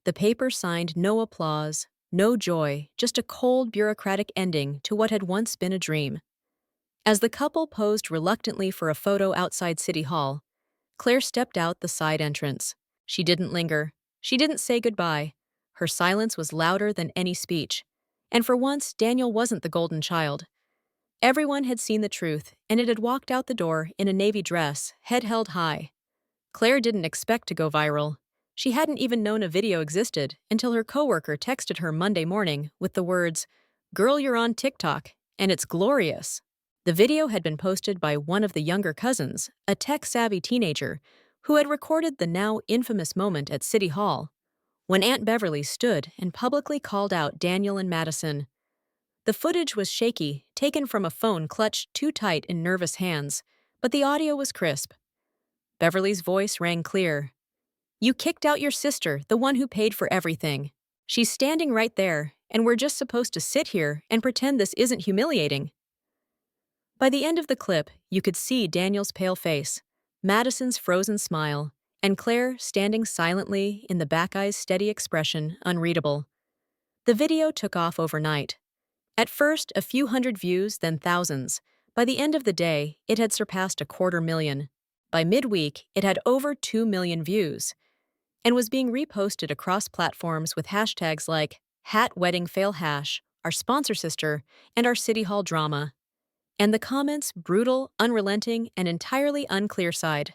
The paper signed no applause, no joy, just a cold bureaucratic ending to what had once been a dream. As the couple posed reluctantly for a photo outside City Hall, Claire stepped out the side entrance. She didn't linger. She didn't say goodbye. Her silence was louder than any speech. And for once, Daniel wasn't the golden child. Everyone had seen the truth, and it had walked out the door in a navy dress, head held high. Claire didn't expect to go viral. She hadn't even known a video existed until her coworker texted her Monday morning with the words, "Girl, you're on TikTok, and it's glorious." The video had been posted by one of the younger cousins, a tech-savvy teenager, who had recorded the now infamous moment at City Hall, when Aunt Beverly stood and publicly called out Daniel and Madison. The footage was shaky, taken from a phone clutched too tight in nervous hands, but the audio was crisp. Beverly's voice rang clear. "You kicked out your sister, the one who paid for everything. She's standing right there, and we're just supposed to sit here and pretend this isn't humiliating." By the end of the clip, you could see Daniel's pale face, Madison's frozen smile, and Claire standing silently in the back eye's steady expression unreadable. The video took off overnight. At first, a few hundred views, then thousands. By the end of the day, it had surpassed 250,000. By midweek, it had over 2 million views and was being reposted across platforms with hashtags like #HatWeddingFailHash, our sponsor sister, and our City Hall drama. And the comments brutal, unrelenting, and entirely unclear side.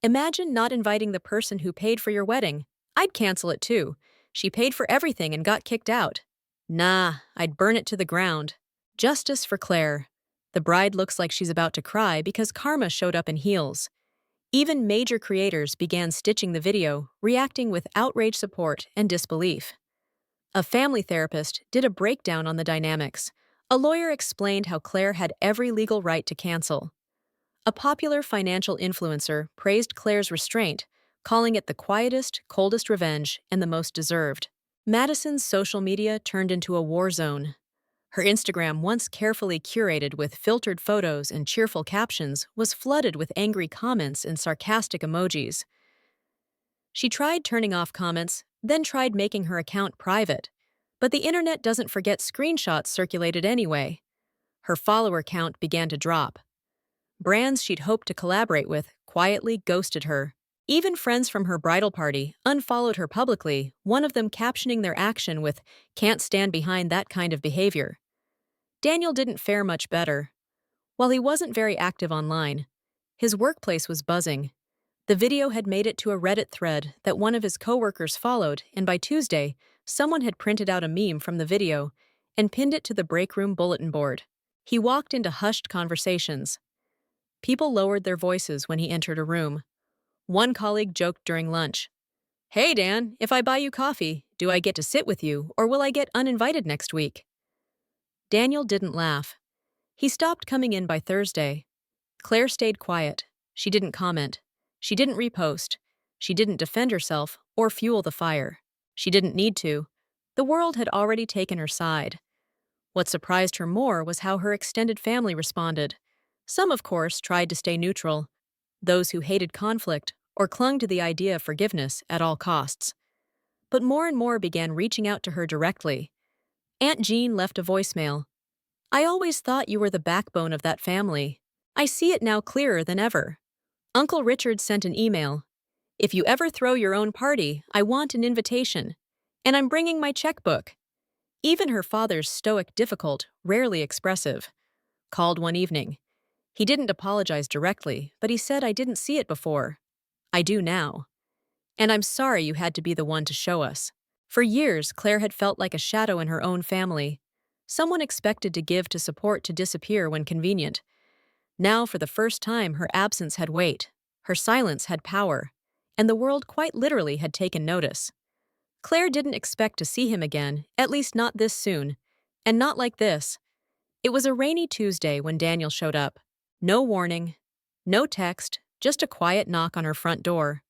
"Imagine not inviting the person who paid for your wedding. I'd cancel it too. She paid for everything and got kicked out. Nah, I'd burn it to the ground." Justice for Claire. The bride looks like she's about to cry because karma showed up in heels. Even major creators began stitching the video, reacting with outraged support and disbelief. A family therapist did a breakdown on the dynamics. A lawyer explained how Claire had every legal right to cancel. A popular financial influencer praised Claire's restraint, calling it the quietest, coldest revenge and the most deserved. Madison's social media turned into a war zone. Her Instagram, once carefully curated with filtered photos and cheerful captions, was flooded with angry comments and sarcastic emojis. She tried turning off comments, then tried making her account private. But the internet doesn't forget screenshots circulated anyway. Her follower count began to drop. Brands she'd hoped to collaborate with quietly ghosted her. Even friends from her bridal party unfollowed her publicly, one of them captioning their action with, "Can't stand behind that kind of behavior." Daniel didn't fare much better. While he wasn't very active online, his workplace was buzzing. The video had made it to a Reddit thread that one of his coworkers followed, and by Tuesday, someone had printed out a meme from the video and pinned it to the break room bulletin board. He walked into hushed conversations. People lowered their voices when he entered a room. One colleague joked during lunch, "Hey Dan, if I buy you coffee, do I get to sit with you, or will I get uninvited next week?" Daniel didn't laugh. He stopped coming in by Thursday. Claire stayed quiet. She didn't comment. She didn't repost. She didn't defend herself or fuel the fire. She didn't need to. The world had already taken her side. What surprised her more was how her extended family responded. Some, of course, tried to stay neutral. Those who hated conflict or clung to the idea of forgiveness at all costs. But more and more began reaching out to her directly. Aunt Jean left a voicemail. "I always thought you were the backbone of that family. I see it now clearer than ever." Uncle Richard sent an email. "If you ever throw your own party, I want an invitation. And I'm bringing my checkbook." Even her father's stoic, difficult, rarely expressive, called one evening. He didn't apologize directly, but he said, "I didn't see it before. I do now. And I'm sorry you had to be the one to show us." For years, Claire had felt like a shadow in her own family. Someone expected to give to support to disappear when convenient. Now, for the first time, her absence had weight. Her silence had power. And the world quite literally had taken notice. Claire didn't expect to see him again, at least not this soon. And not like this. It was a rainy Tuesday when Daniel showed up. No warning, no text, just a quiet knock on her front door.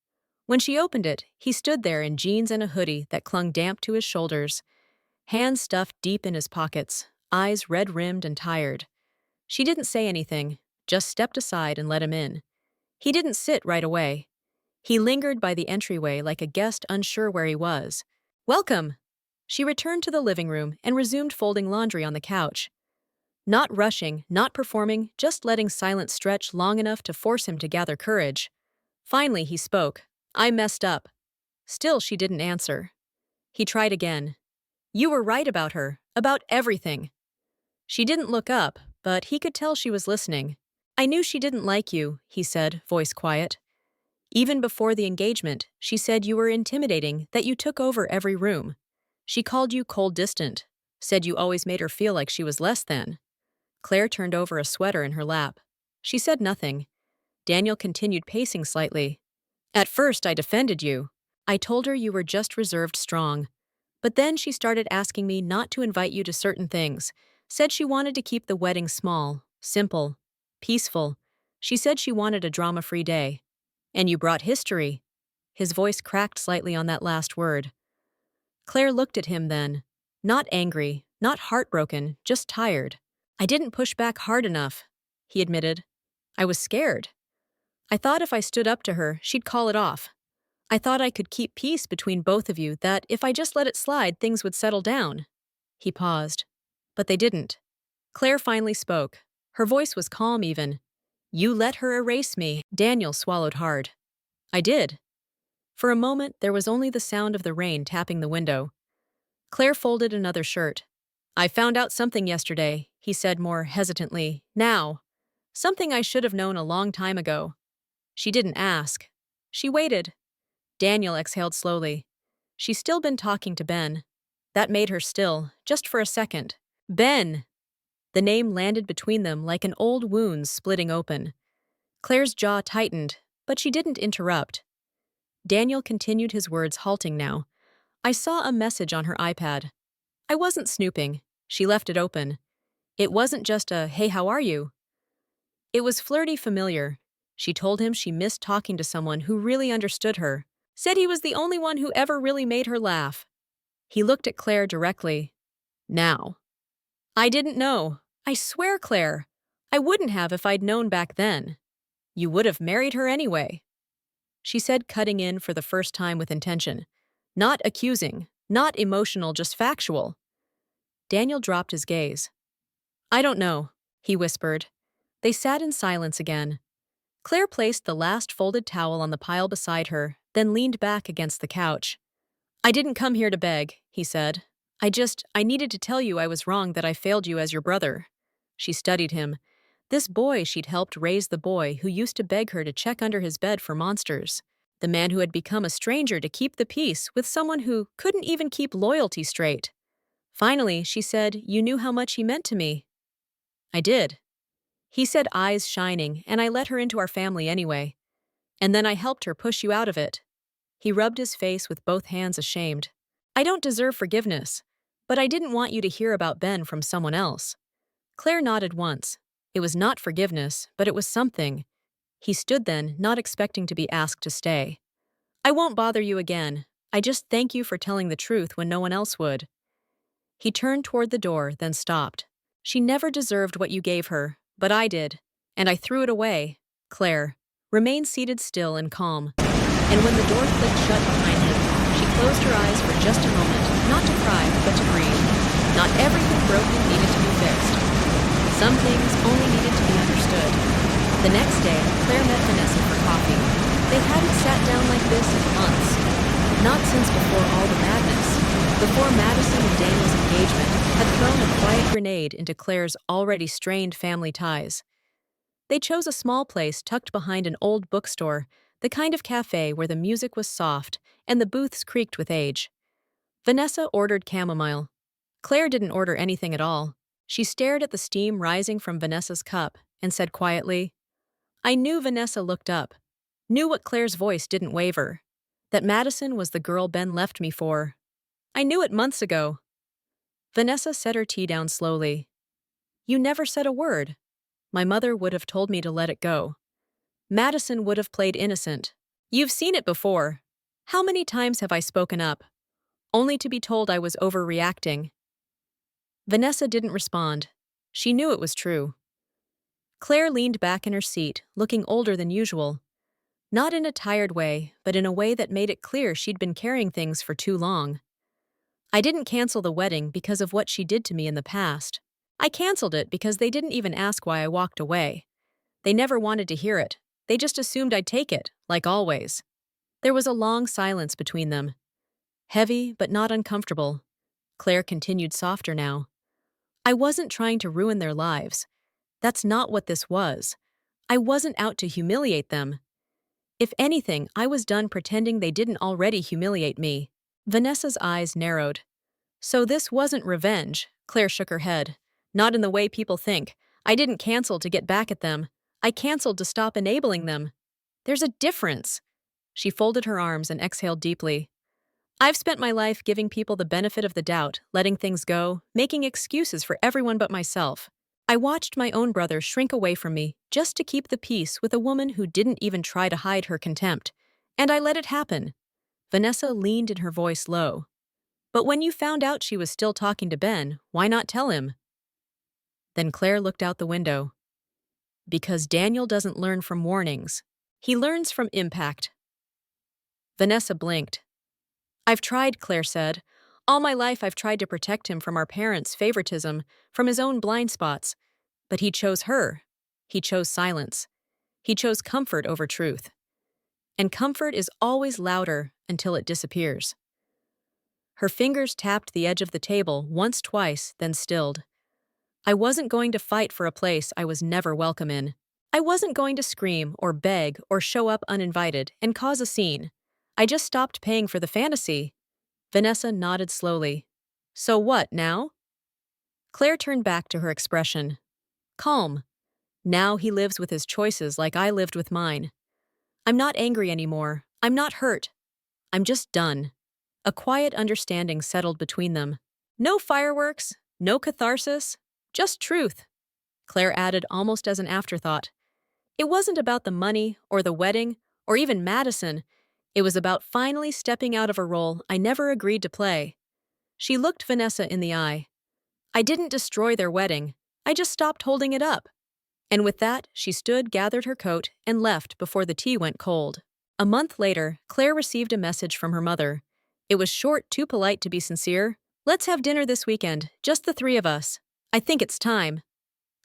When she opened it, he stood there in jeans and a hoodie that clung damp to his shoulders, hands stuffed deep in his pockets, eyes red-rimmed and tired. She didn't say anything, just stepped aside and let him in. He didn't sit right away. He lingered by the entryway like a guest unsure where he was. Welcome! She returned to the living room and resumed folding laundry on the couch. Not rushing, not performing, just letting silence stretch long enough to force him to gather courage. Finally, he spoke. I messed up. Still, she didn't answer. He tried again. You were right about her, about everything. She didn't look up, but he could tell she was listening. I knew she didn't like you, he said, voice quiet. Even before the engagement, she said you were intimidating, that you took over every room. She called you cold distant, said you always made her feel like she was less than. Claire turned over a sweater in her lap. She said nothing. Daniel continued pacing slightly. At first, I defended you. I told her you were just reserved strong. But then she started asking me not to invite you to certain things, said she wanted to keep the wedding small, simple, peaceful. She said she wanted a drama-free day. And you brought history. His voice cracked slightly on that last word. Claire looked at him then. Not angry, not heartbroken, just tired. I didn't push back hard enough, he admitted. I was scared. I thought if I stood up to her, she'd call it off. I thought I could keep peace between both of you, that if I just let it slide, things would settle down. He paused. But they didn't. Claire finally spoke. Her voice was calm even. You let her erase me. Daniel swallowed hard. I did. For a moment, there was only the sound of the rain tapping the window. Claire folded another shirt. I found out something yesterday, he said more hesitantly. Now. Something I should have known a long time ago. She didn't ask. She waited. Daniel exhaled slowly. She's still been talking to Ben. That made her still, just for a second. Ben! The name landed between them like an old wound splitting open. Claire's jaw tightened, but she didn't interrupt. Daniel continued his words, halting now. I saw a message on her iPad. I wasn't snooping. She left it open. It wasn't just a, hey, how are you? It was flirty familiar. She told him she missed talking to someone who really understood her. Said he was the only one who ever really made her laugh. He looked at Claire directly. Now. I didn't know. I swear, Claire. I wouldn't have if I'd known back then. You would have married her anyway. She said, cutting in for the first time with intention. Not accusing, not emotional, just factual. Daniel dropped his gaze. I don't know, he whispered. They sat in silence again. Claire placed the last folded towel on the pile beside her, then leaned back against the couch. I didn't come here to beg, he said. I needed to tell you I was wrong, that I failed you as your brother. She studied him. This boy she'd helped raise, the boy who used to beg her to check under his bed for monsters. The man who had become a stranger to keep the peace with someone who couldn't even keep loyalty straight. Finally, she said, you knew how much he meant to me. I did. He said, eyes shining, and I let her into our family anyway. And then I helped her push you out of it. He rubbed his face with both hands, ashamed. I don't deserve forgiveness, but I didn't want you to hear about Ben from someone else. Claire nodded once. It was not forgiveness, but it was something. He stood then, not expecting to be asked to stay. I won't bother you again. I just thank you for telling the truth when no one else would. He turned toward the door, then stopped. She never deserved what you gave her, but I did, and I threw it away. Claire remained seated still and calm, and when the door clicked shut behind him, she closed her eyes for just a moment, not to cry, but to breathe. Not everything broken needed to be fixed. Some things only needed to be understood. The next day, Claire met Vanessa for coffee. They hadn't sat down like this in months. Not since before all the madness. Before Madison and Daniel's engagement had thrown a quiet grenade into Claire's already strained family ties. They chose a small place tucked behind an old bookstore, the kind of cafe where the music was soft and the booths creaked with age. Vanessa ordered chamomile. Claire didn't order anything at all. She stared at the steam rising from Vanessa's cup and said quietly, I knew. Vanessa looked up, knew what Claire's voice didn't waver, that Madison was the girl Ben left me for. I knew it months ago. Vanessa set her tea down slowly. You never said a word. My mother would have told me to let it go. Madison would have played innocent. You've seen it before. How many times have I spoken up, only to be told I was overreacting? Vanessa didn't respond. She knew it was true. Claire leaned back in her seat, looking older than usual. Not in a tired way, but in a way that made it clear she'd been carrying things for too long. I didn't cancel the wedding because of what she did to me in the past. I canceled it because they didn't even ask why I walked away. They never wanted to hear it. They just assumed I'd take it, like always. There was a long silence between them. Heavy, but not uncomfortable. Claire continued softer now. I wasn't trying to ruin their lives. That's not what this was. I wasn't out to humiliate them. If anything, I was done pretending they didn't already humiliate me. Vanessa's eyes narrowed. So this wasn't revenge, Claire shook her head. Not in the way people think. I didn't cancel to get back at them. I canceled to stop enabling them. There's a difference. She folded her arms and exhaled deeply. I've spent my life giving people the benefit of the doubt, letting things go, making excuses for everyone but myself. I watched my own brother shrink away from me just to keep the peace with a woman who didn't even try to hide her contempt. And I let it happen. Vanessa leaned in her voice low. But when you found out she was still talking to Ben, why not tell him? Then Claire looked out the window. Because Daniel doesn't learn from warnings. He learns from impact. Vanessa blinked. I've tried, Claire said. All my life I've tried to protect him from our parents' favoritism, from his own blind spots. But he chose her. He chose silence. He chose comfort over truth. And comfort is always louder until it disappears. Her fingers tapped the edge of the table once, twice, then stilled. I wasn't going to fight for a place I was never welcome in. I wasn't going to scream or beg or show up uninvited and cause a scene. I just stopped paying for the fantasy. Vanessa nodded slowly. So what now? Claire turned back to her expression. Calm. Now he lives with his choices like I lived with mine. I'm not angry anymore. I'm not hurt. I'm just done. A quiet understanding settled between them. No fireworks, no catharsis, just truth. Claire added almost as an afterthought. It wasn't about the money or the wedding or even Madison. It was about finally stepping out of a role I never agreed to play. She looked Vanessa in the eye. I didn't destroy their wedding. I just stopped holding it up. And with that, she stood, gathered her coat, and left before the tea went cold. A month later, Claire received a message from her mother. It was short, too polite to be sincere. Let's have dinner this weekend, just the three of us. I think it's time.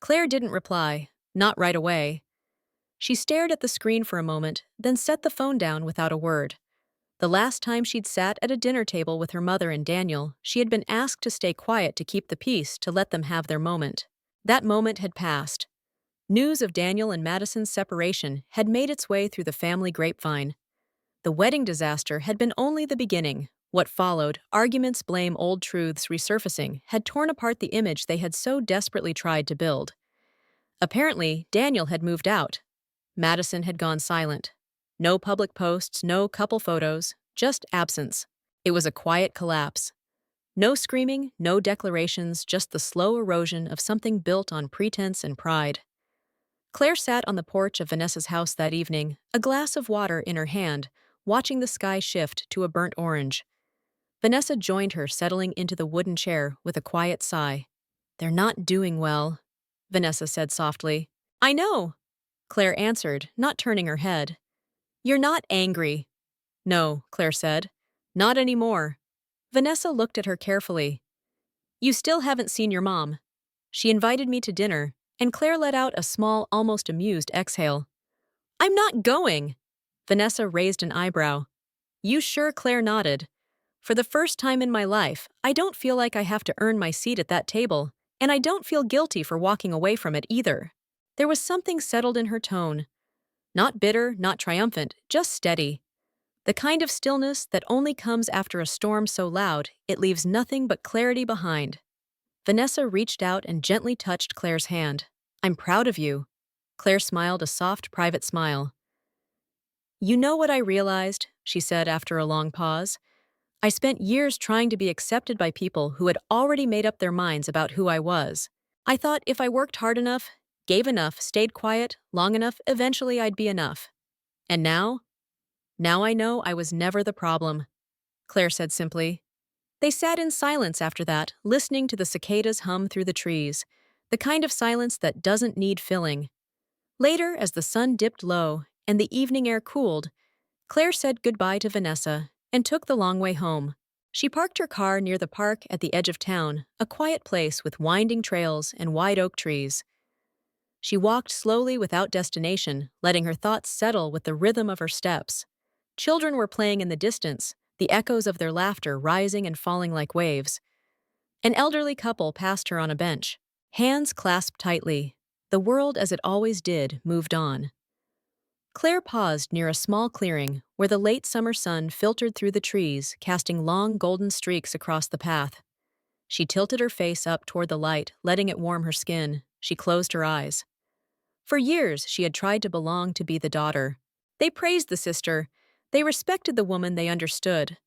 Claire didn't reply, not right away. She stared at the screen for a moment, then set the phone down without a word. The last time she'd sat at a dinner table with her mother and Daniel, she had been asked to stay quiet to keep the peace, to let them have their moment. That moment had passed. News of Daniel and Madison's separation had made its way through the family grapevine. The wedding disaster had been only the beginning. What followed, arguments, blame, old truths resurfacing, had torn apart the image they had so desperately tried to build. Apparently, Daniel had moved out. Madison had gone silent. No public posts, no couple photos, just absence. It was a quiet collapse. No screaming, no declarations, just the slow erosion of something built on pretense and pride. Claire sat on the porch of Vanessa's house that evening, a glass of water in her hand, watching the sky shift to a burnt orange. Vanessa joined her, settling into the wooden chair with a quiet sigh. They're not doing well, Vanessa said softly. I know, Claire answered, not turning her head. You're not angry. No, Claire said. Not anymore. Vanessa looked at her carefully. You still haven't seen your mom. She invited me to dinner, and Claire let out a small, almost amused exhale. I'm not going. Vanessa raised an eyebrow. You sure? Claire nodded. For the first time in my life, I don't feel like I have to earn my seat at that table, and I don't feel guilty for walking away from it either. There was something settled in her tone. Not bitter, not triumphant, just steady. The kind of stillness that only comes after a storm so loud it leaves nothing but clarity behind. Vanessa reached out and gently touched Claire's hand. I'm proud of you. Claire smiled a soft, private smile. You know what I realized, she said after a long pause. I spent years trying to be accepted by people who had already made up their minds about who I was. I thought if I worked hard enough, gave enough, stayed quiet, long enough, eventually I'd be enough. And now? Now I know I was never the problem, Claire said simply. They sat in silence after that, listening to the cicadas hum through the trees, the kind of silence that doesn't need filling. Later, as the sun dipped low and the evening air cooled, Claire said goodbye to Vanessa and took the long way home. She parked her car near the park at the edge of town, a quiet place with winding trails and wide oak trees. She walked slowly without destination, letting her thoughts settle with the rhythm of her steps. Children were playing in the distance, the echoes of their laughter rising and falling like waves. An elderly couple passed her on a bench, hands clasped tightly. The world, as it always did, moved on. Claire paused near a small clearing where the late summer sun filtered through the trees, casting long golden streaks across the path. She tilted her face up toward the light, letting it warm her skin. She closed her eyes. For years, she had tried to belong, to be the daughter. They praised the sister. They respected the woman they understood.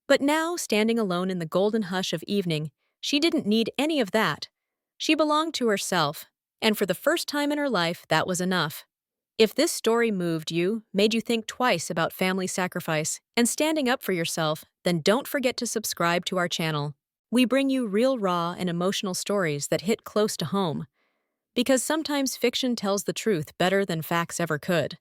But now, standing alone in the golden hush of evening, she didn't need any of that. She belonged to herself, and for the first time in her life, that was enough. If this story moved you, made you think twice about family sacrifice, and standing up for yourself, then don't forget to subscribe to our channel. We bring you real, raw, and emotional stories that hit close to home. Because sometimes fiction tells the truth better than facts ever could.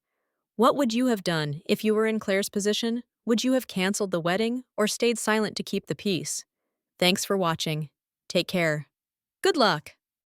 What would you have done if you were in Claire's position? Would you have canceled the wedding or stayed silent to keep the peace? Thanks for watching. Take care. Good luck!